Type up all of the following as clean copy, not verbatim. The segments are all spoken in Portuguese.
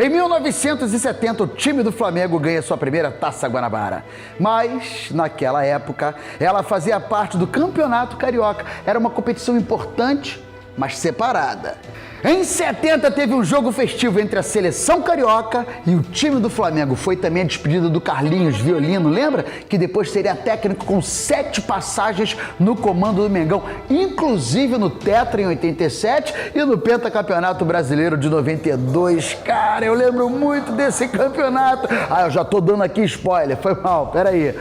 Em 1970, o time do Flamengo ganha sua primeira Taça Guanabara. Mas, naquela época, ela fazia parte do Campeonato Carioca. Era uma competição importante, mas separada. Em 70 teve um jogo festivo entre a seleção carioca e o time do Flamengo. Foi também a despedida do Carlinhos Violino, lembra? Que depois seria técnico com 7 passagens no comando do Mengão, inclusive no Tetra em 87 e no Pentacampeonato Brasileiro de 92. Cara, eu lembro muito desse campeonato. Eu já tô dando aqui spoiler, foi mal, peraí.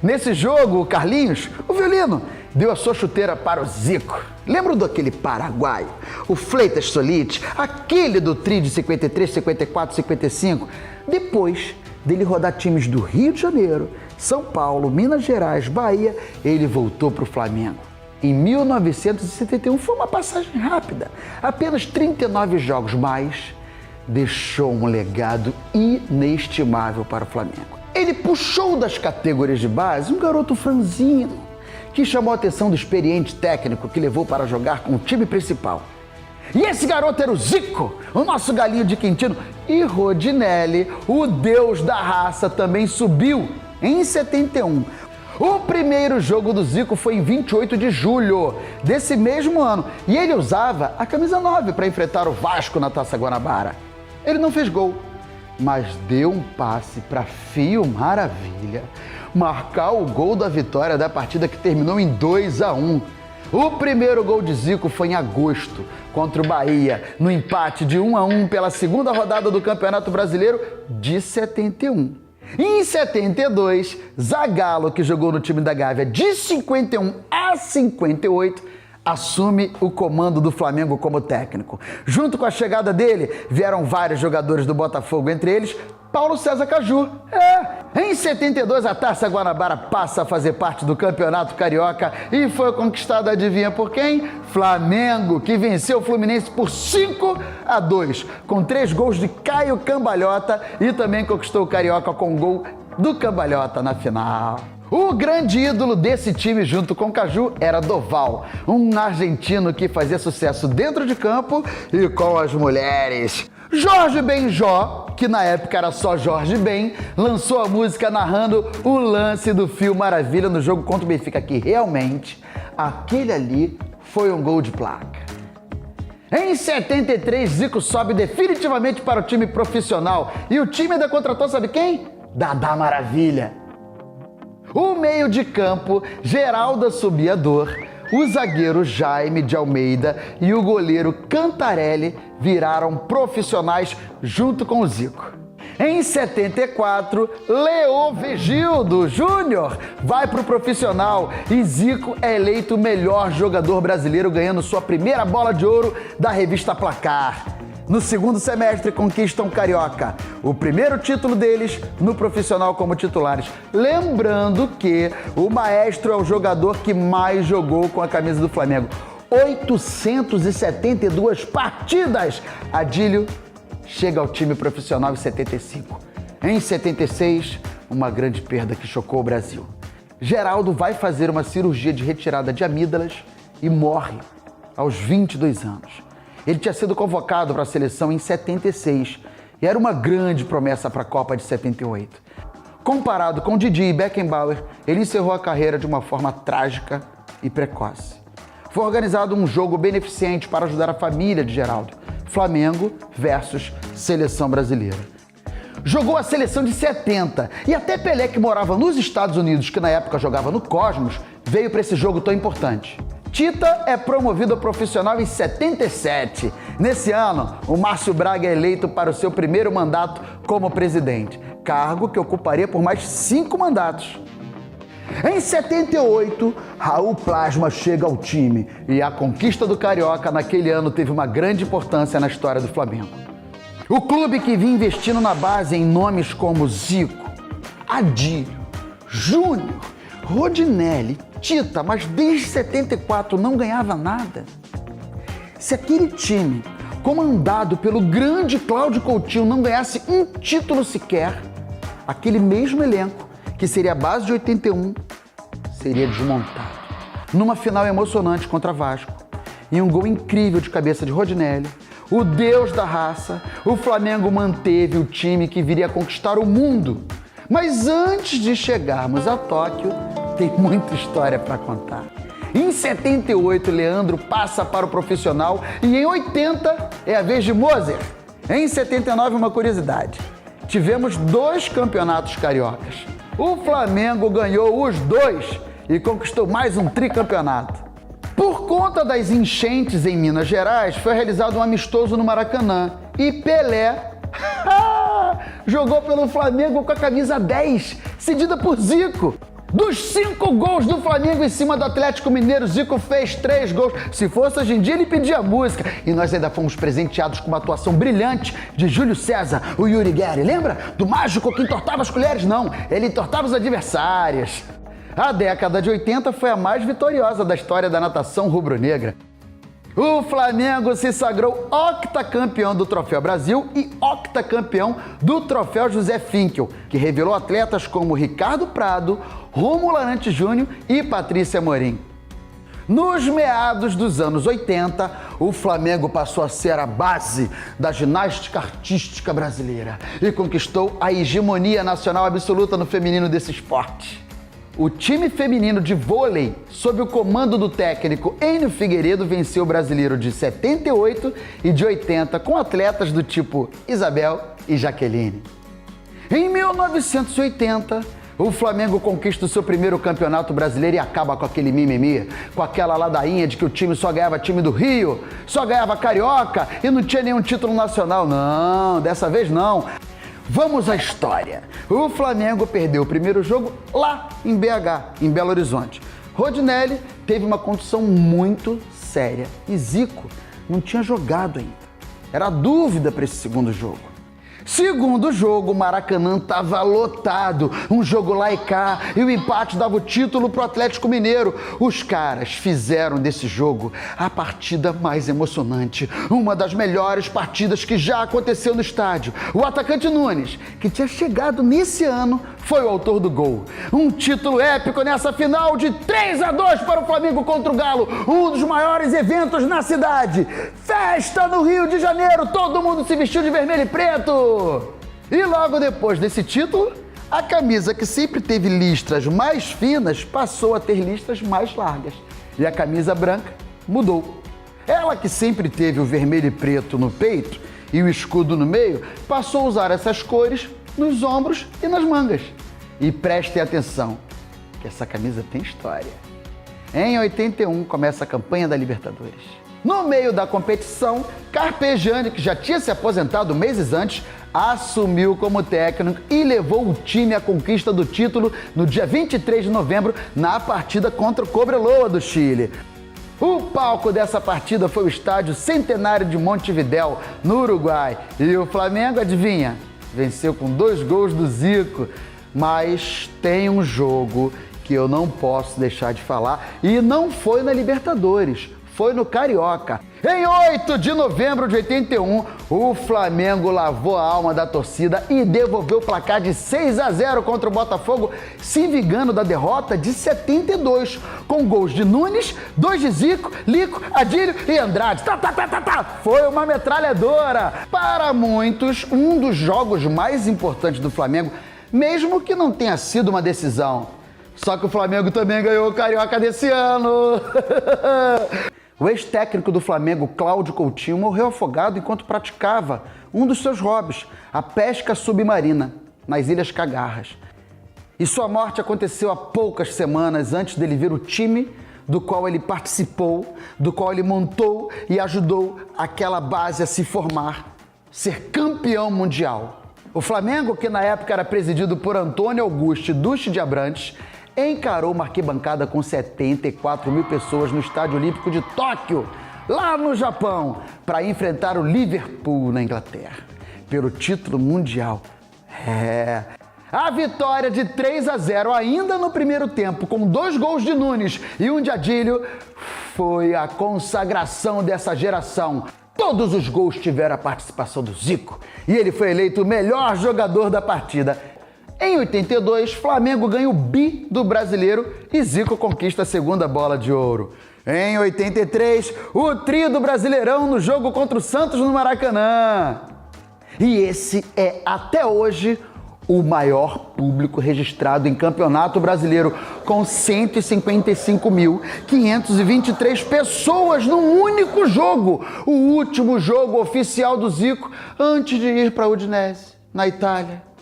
Nesse jogo, o Carlinhos, o Violino, deu a sua chuteira para o Zico. Lembra daquele paraguaio? O Fleitas Solite, aquele do tri de 53, 54, 55? Depois dele rodar times do Rio de Janeiro, São Paulo, Minas Gerais, Bahia, ele voltou para o Flamengo. Em 1971 foi uma passagem rápida, apenas 39 jogos, mas deixou um legado inestimável para o Flamengo. Ele puxou das categorias de base um garoto franzino, que chamou a atenção do experiente técnico que levou para jogar com o time principal. E esse garoto era o Zico, o nosso galinho de Quintino. E Rodinelli, o deus da raça, também subiu em 71. O primeiro jogo do Zico foi em 28 de julho desse mesmo ano. E ele usava a camisa 9 para enfrentar o Vasco na Taça Guanabara. Ele não fez gol, mas deu um passe para Fio Maravilha marcar o gol da vitória da partida, que terminou em 2-1. O primeiro gol de Zico foi em agosto, contra o Bahia, no empate de 1-1 pela segunda rodada do Campeonato Brasileiro de 71. Em 72, Zagallo, que jogou no time da Gávea de 51 a 58, assume o comando do Flamengo como técnico. Junto com a chegada dele, vieram vários jogadores do Botafogo, entre eles Paulo César Caju. Em 72, a Taça Guanabara passa a fazer parte do Campeonato Carioca e foi conquistada, adivinha por quem? Flamengo, que venceu o Fluminense por 5-2, com 3 gols de Caio Cambalhota, e também conquistou o Carioca com um gol do Cambalhota na final. O grande ídolo desse time, junto com Caju, era Doval, um argentino que fazia sucesso dentro de campo e com as mulheres. Jorge Benjó, que na época era só Jorge Ben, lançou a música narrando o lance do Fio Maravilha no jogo contra o Benfica, que realmente aquele ali foi um gol de placa. Em 73, Zico sobe definitivamente para o time profissional e o time ainda contratou, sabe quem? Dadá Maravilha. O meio de campo, Geraldo Assobiador, o zagueiro Jaime de Almeida e o goleiro Cantarelli viraram profissionais junto com o Zico. Em 74, Leovigildo Júnior vai para o profissional e Zico é eleito o melhor jogador brasileiro, ganhando sua primeira bola de ouro da revista Placar. No segundo semestre, conquistam o Carioca, o primeiro título deles no profissional como titulares. Lembrando que o Maestro é o jogador que mais jogou com a camisa do Flamengo. 872 partidas! Adílio chega ao time profissional em 75. Em 76, uma grande perda que chocou o Brasil. Geraldo vai fazer uma cirurgia de retirada de amígdalas e morre aos 22 anos. Ele tinha sido convocado para a seleção em 76 e era uma grande promessa para a Copa de 78. Comparado com Didi e Beckenbauer, ele encerrou a carreira de uma forma trágica e precoce. Foi organizado um jogo beneficente para ajudar a família de Geraldo, Flamengo versus Seleção Brasileira. Jogou a seleção de 70 e até Pelé, que morava nos Estados Unidos, que na época jogava no Cosmos, veio para esse jogo tão importante. Tita é promovido a profissional em 77. Nesse ano, o Márcio Braga é eleito para o seu primeiro mandato como presidente, cargo que ocuparia por mais 5 mandatos. Em 78, Raul Plasma chega ao time e a conquista do Carioca naquele ano teve uma grande importância na história do Flamengo. O clube que vinha investindo na base em nomes como Zico, Adílio, Júnior, Rodinelli, Tita, mas desde 74 não ganhava nada. Se aquele time, comandado pelo grande Cláudio Coutinho, não ganhasse um título sequer, aquele mesmo elenco, que seria a base de 81, seria desmontado. Numa final emocionante contra Vasco, e um gol incrível de cabeça de Rodinelli, o deus da raça, o Flamengo manteve o time que viria a conquistar o mundo. Mas antes de chegarmos a Tóquio, tem muita história para contar. Em 78, Leandro passa para o profissional e em 80 é a vez de Moser. Em 79, uma curiosidade, tivemos 2 campeonatos cariocas. O Flamengo ganhou os 2 e conquistou mais um tricampeonato. Por conta das enchentes em Minas Gerais, foi realizado um amistoso no Maracanã e Pelé jogou pelo Flamengo com a camisa 10, cedida por Zico. Dos 5 gols do Flamengo em cima do Atlético Mineiro, Zico fez 3 gols. Se fosse hoje em dia, ele pedia música. E nós ainda fomos presenteados com uma atuação brilhante de Júlio César, o Yuri Guerri. Lembra? Do mágico que entortava as colheres? Não, ele entortava os adversários. A década de 80 foi a mais vitoriosa da história da natação rubro-negra. O Flamengo se sagrou octacampeão do Troféu Brasil e octacampeão do Troféu José Finkel, que revelou atletas como Ricardo Prado, Rômulo Arantes Júnior e Patrícia Amorim. Nos meados dos anos 80, o Flamengo passou a ser a base da ginástica artística brasileira e conquistou a hegemonia nacional absoluta no feminino desse esporte. O time feminino de vôlei, sob o comando do técnico Enio Figueiredo, venceu o brasileiro de 78 e de 80 com atletas do tipo Isabel e Jaqueline. Em 1980, o Flamengo conquista o seu primeiro campeonato brasileiro e acaba com aquele mimimi, com aquela ladainha de que o time só ganhava time do Rio, só ganhava Carioca e não tinha nenhum título nacional. Não, dessa vez não. Vamos à história. O Flamengo perdeu o primeiro jogo lá em BH, em Belo Horizonte. Rodinelli teve uma contusão muito séria e Zico não tinha jogado ainda. Era dúvida para esse segundo jogo. Segundo jogo, o Maracanã estava lotado, um jogo lá e cá, e o empate dava o título para o Atlético Mineiro. Os caras fizeram desse jogo a partida mais emocionante, uma das melhores partidas que já aconteceu no estádio. O atacante Nunes, que tinha chegado nesse ano, foi o autor do gol. Um título épico nessa final de 3-2 para o Flamengo contra o Galo, um dos maiores eventos na cidade. Festa no Rio de Janeiro, todo mundo se vestiu de vermelho e preto. E logo depois desse título, a camisa que sempre teve listras mais finas passou a ter listras mais largas. E a camisa branca mudou. Ela que sempre teve o vermelho e preto no peito e o escudo no meio, passou a usar essas cores nos ombros e nas mangas. E prestem atenção, que essa camisa tem história. Em 81 começa a campanha da Libertadores. No meio da competição, Carpegiani, que já tinha se aposentado meses antes, assumiu como técnico e levou o time à conquista do título no dia 23 de novembro, na partida contra o Cobreloa do Chile. O palco dessa partida foi o estádio Centenário de Montevidéu, no Uruguai. E o Flamengo, adivinha? Venceu com 2 gols do Zico. Mas tem um jogo que eu não posso deixar de falar e não foi na Libertadores. Foi no Carioca. Em 8 de novembro de 81, o Flamengo lavou a alma da torcida e devolveu o placar de 6-0 contra o Botafogo, se vingando da derrota de 72, com gols de Nunes, 2 de Zico, Lico, Adílio e Andrade. Foi uma metralhadora. Para muitos, um dos jogos mais importantes do Flamengo, mesmo que não tenha sido uma decisão. Só que o Flamengo também ganhou o Carioca desse ano. O ex-técnico do Flamengo, Cláudio Coutinho, morreu afogado enquanto praticava um dos seus hobbies, a pesca submarina, nas Ilhas Cagarras. E sua morte aconteceu há poucas semanas antes dele ver o time do qual ele participou, do qual ele montou e ajudou aquela base a se formar, ser campeão mundial. O Flamengo, que na época era presidido por Antônio Augusto Duche de Abrantes, encarou uma arquibancada com 74 mil pessoas no Estádio Olímpico de Tóquio, lá no Japão, para enfrentar o Liverpool na Inglaterra, pelo título mundial. A vitória de 3-0 ainda no primeiro tempo, com 2 gols de Nunes e 1 de Adílio, foi a consagração dessa geração. Todos os gols tiveram a participação do Zico e ele foi eleito o melhor jogador da partida. Em 82, Flamengo ganha o bi do Brasileiro e Zico conquista a segunda bola de ouro. Em 83, o trio do Brasileirão no jogo contra o Santos no Maracanã. E esse é, até hoje, o maior público registrado em Campeonato Brasileiro, com 155.523 pessoas num único jogo, o último jogo oficial do Zico antes de ir para a Udinese, na Itália.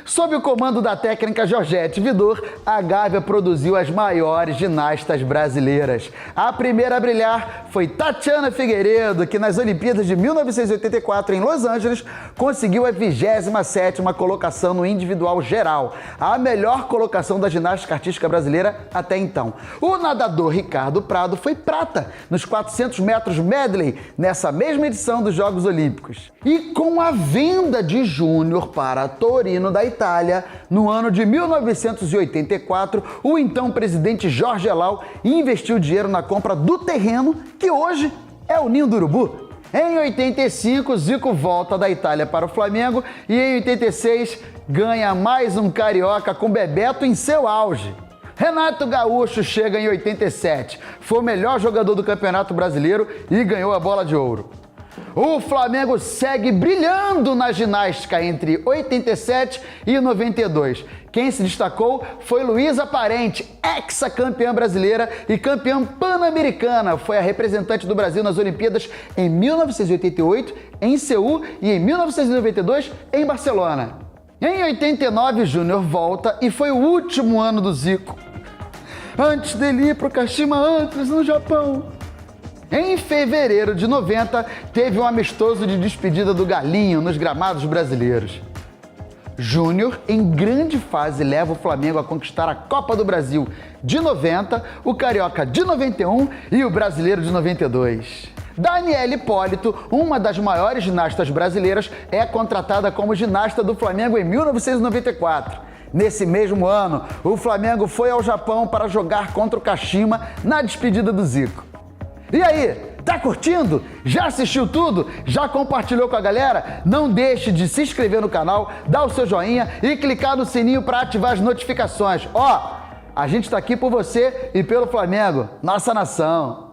Sob o comando da técnica Georgette Vidor, a Gávea produziu as maiores ginastas brasileiras. A primeira a brilhar foi Tatiana Figueiredo, que nas Olimpíadas de 1984 em Los Angeles conseguiu a 27ª colocação no individual geral, a melhor colocação da ginástica artística brasileira até então. O nadador Ricardo Prado foi prata nos 400 metros medley nessa mesma edição dos Jogos Olímpicos. E com a venda de Júnior para Torino da Itália, no ano de 1984, o então presidente Jorge Elal investiu dinheiro na compra do terreno que hoje é o Ninho do Urubu. Em 85, Zico volta da Itália para o Flamengo e em 86 ganha mais um carioca com Bebeto em seu auge. Renato Gaúcho chega em 87, foi o melhor jogador do Campeonato Brasileiro e ganhou a bola de ouro. O Flamengo segue brilhando na ginástica entre 87 e 92. Quem se destacou foi Luísa Parente, ex-campeã brasileira e campeã pan-americana. Foi a representante do Brasil nas Olimpíadas em 1988, em Seul, e em 1992, em Barcelona. Em 89, Júnior volta e foi o último ano do Zico, antes dele ir para o Kashima Antlers, no Japão. Em fevereiro de 90, teve um amistoso de despedida do Galinho nos gramados brasileiros. Júnior, em grande fase, leva o Flamengo a conquistar a Copa do Brasil de 90, o Carioca de 91 e o Brasileiro de 92. Daniela Hipólito, uma das maiores ginastas brasileiras, é contratada como ginasta do Flamengo em 1994. Nesse mesmo ano, o Flamengo foi ao Japão para jogar contra o Kashima na despedida do Zico. E aí, tá curtindo? Já assistiu tudo? Já compartilhou com a galera? Não deixe de se inscrever no canal, dar o seu joinha e clicar no sininho para ativar as notificações. Ó, a gente tá aqui por você e pelo Flamengo, nossa nação.